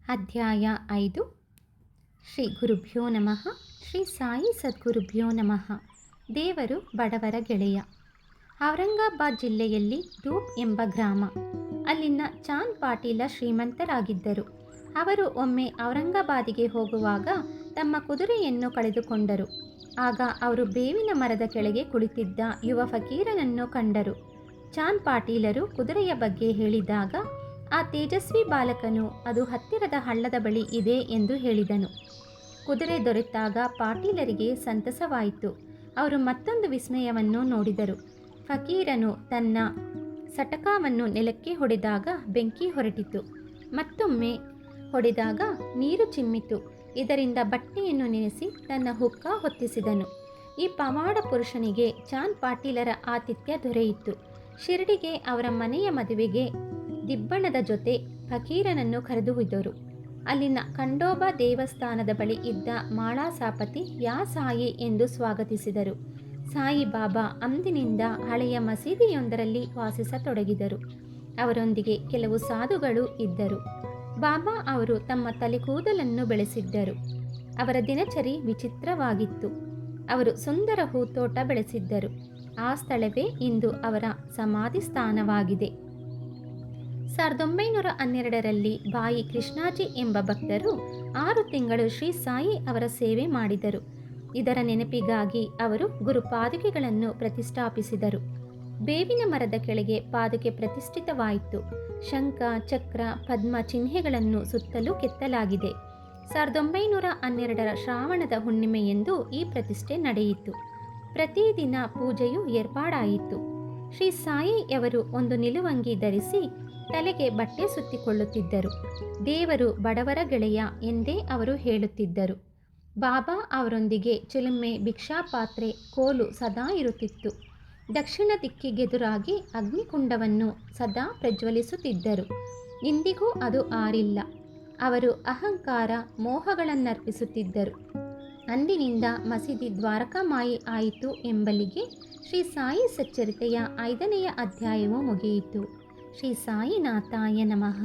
ಅಧ್ಯಾಯ 5. ಶ್ರೀ ಗುರುಭ್ಯೋ ನಮಃ. ಶ್ರೀ ಸಾಯಿ ಸದ್ಗುರುಭ್ಯೋ ನಮಃ. ದೇವರು ಬಡವರ ಗೆಳೆಯ. ಔರಂಗಾಬಾದ್ ಜಿಲ್ಲೆಯಲ್ಲಿ ಧೂಪ್ ಎಂಬ ಗ್ರಾಮ. ಅಲ್ಲಿನ ಚಾಂದ್ ಪಾಟೀಲ ಶ್ರೀಮಂತರಾಗಿದ್ದರು. ಅವರು ಒಮ್ಮೆ ಔರಂಗಾಬಾದಿಗೆ ಹೋಗುವಾಗ ತಮ್ಮ ಕುದುರೆಯನ್ನು ಕಳೆದುಕೊಂಡರು. ಆಗ ಅವರು ಬೇವಿನ ಮರದ ಕೆಳಗೆ ಕುಳಿತಿದ್ದ ಯುವ ಫಕೀರನನ್ನು ಕಂಡರು. ಚಾಂದ್ ಪಾಟೀಲರು ಕುದುರೆಯ ಬಗ್ಗೆ ಹೇಳಿದಾಗ ಆ ತೇಜಸ್ವಿ ಬಾಲಕನು ಅದು ಹತ್ತಿರದ ಹಳ್ಳದ ಬಳಿ ಇದೆ ಎಂದು ಹೇಳಿದನು. ಕುದುರೆ ದೊರೆತಾಗ ಪಾಟೀಲರಿಗೆ ಸಂತಸವಾಯಿತು. ಅವರು ಮತ್ತೊಂದು ವಿಸ್ಮಯವನ್ನು ನೋಡಿದರು. ಫಕೀರನು ತನ್ನ ಸಟಕಾವನ್ನು ನೆಲಕ್ಕೆ ಹೊಡೆದಾಗ ಬೆಂಕಿ ಹೊರಟಿತು. ಮತ್ತೊಮ್ಮೆ ಹೊಡೆದಾಗ ನೀರು ಚಿಮ್ಮಿತು. ಇದರಿಂದ ಬಟ್ಟೆಯನ್ನು ನೆನೆಸಿ ತನ್ನ ಹುಕ್ಕ ಹೊತ್ತಿಸಿದನು. ಈ ಪವಾಡ ಪುರುಷನಿಗೆ ಚಾಂದ್ ಪಾಟೀಲರ ಆತಿಥ್ಯ ದೊರೆಯಿತು. ಶಿರ್ಡಿಗೆ ಅವರ ಮನೆಯ ಮದುವೆಗೆ ದಿಬ್ಬಣದ ಜೊತೆ ಫಕೀರನನ್ನು ಕರೆದೊಯ್ದರು. ಅಲ್ಲಿನ ಖಂಡೋಬಾ ದೇವಸ್ಥಾನದ ಬಳಿ ಇದ್ದ ಮಾಳಾಸಾಪತಿ ಯಾ ಸಾಯಿ ಎಂದು ಸ್ವಾಗತಿಸಿದರು. ಸಾಯಿಬಾಬಾ ಅಂದಿನಿಂದ ಹಳೆಯ ಮಸೀದಿಯೊಂದರಲ್ಲಿ ವಾಸಿಸತೊಡಗಿದರು. ಅವರೊಂದಿಗೆ ಕೆಲವು ಸಾಧುಗಳು ಇದ್ದರು. ಬಾಬಾ ಅವರು ತಮ್ಮ ತಲೆಕೂದಲನ್ನು ಬೆಳೆಸಿದ್ದರು. ಅವರ ದಿನಚರಿ ವಿಚಿತ್ರವಾಗಿತ್ತು. ಅವರು ಸುಂದರ ಹೂತೋಟ ಬೆಳೆಸಿದ್ದರು. ಆ ಸ್ಥಳವೇ ಇಂದು ಅವರ ಸಮಾಧಿ ಸ್ಥಾನವಾಗಿದೆ. 1912ರಲ್ಲಿ ಬಾಯಿ ಕೃಷ್ಣಾಜಿ ಎಂಬ ಭಕ್ತರು 6 ತಿಂಗಳು ಶ್ರೀ ಸಾಯಿ ಅವರ ಸೇವೆ ಮಾಡಿದರು. ಇದರ ನೆನಪಿಗಾಗಿ ಅವರು ಗುರುಪಾದುಕೆಗಳನ್ನು ಪ್ರತಿಷ್ಠಾಪಿಸಿದರು. ಬೇವಿನ ಮರದ ಕೆಳಗೆ ಪಾದುಕೆ ಪ್ರತಿಷ್ಠಿತವಾಯಿತು. ಶಂಖ, ಚಕ್ರ, ಪದ್ಮ ಚಿಹ್ನೆಗಳನ್ನು ಸುತ್ತಲೂ ಕೆತ್ತಲಾಗಿದೆ. 1912ರ ಶ್ರಾವಣದ ಹುಣ್ಣಿಮೆಯೆಂದು ಈ ಪ್ರತಿಷ್ಠೆ ನಡೆಯಿತು. ಪ್ರತಿದಿನ ಪೂಜೆಯು ಏರ್ಪಾಡಾಯಿತು. ಶ್ರೀ ಸಾಯಿಯವರು ಒಂದು ನಿಲುವಂಗಿ ಧರಿಸಿ ತಲೆಗೆ ಬಟ್ಟೆ ಸುತ್ತಿಕೊಳ್ಳುತ್ತಿದ್ದರು. ದೇವರು ಬಡವರ ಗೆಳೆಯ ಎಂದೇ ಅವರು ಹೇಳುತ್ತಿದ್ದರು. ಬಾಬಾ ಅವರೊಂದಿಗೆ ಚಿಲುಮೆ, ಭಿಕ್ಷಾಪಾತ್ರೆ, ಕೋಲು ಸದಾ ಇರುತ್ತಿತ್ತು. ದಕ್ಷಿಣ ದಿಕ್ಕಿಗೆದುರಾಗಿ ಅಗ್ನಿಕುಂಡವನ್ನು ಸದಾ ಪ್ರಜ್ವಲಿಸುತ್ತಿದ್ದರು. ಇಂದಿಗೂ ಅದು ಆರಿಲ್ಲ. ಅವರು ಅಹಂಕಾರ, ಮೋಹಗಳನ್ನರ್ಪಿಸುತ್ತಿದ್ದರು. ಅಂದಿನಿಂದ ಮಸೀದಿ ದ್ವಾರಕಾಮಾಯಿ ಆಯಿತು ಎಂಬಲ್ಲಿಗೆ ಶ್ರೀ ಸಾಯಿ ಸಚ್ಚರಿತೆಯ 5ನೆಯ ಅಧ್ಯಾಯವು ಮುಗಿಯಿತು. ಶ್ರೀ ಸಾಯಿನಾಥಾಯ ನಮಃ.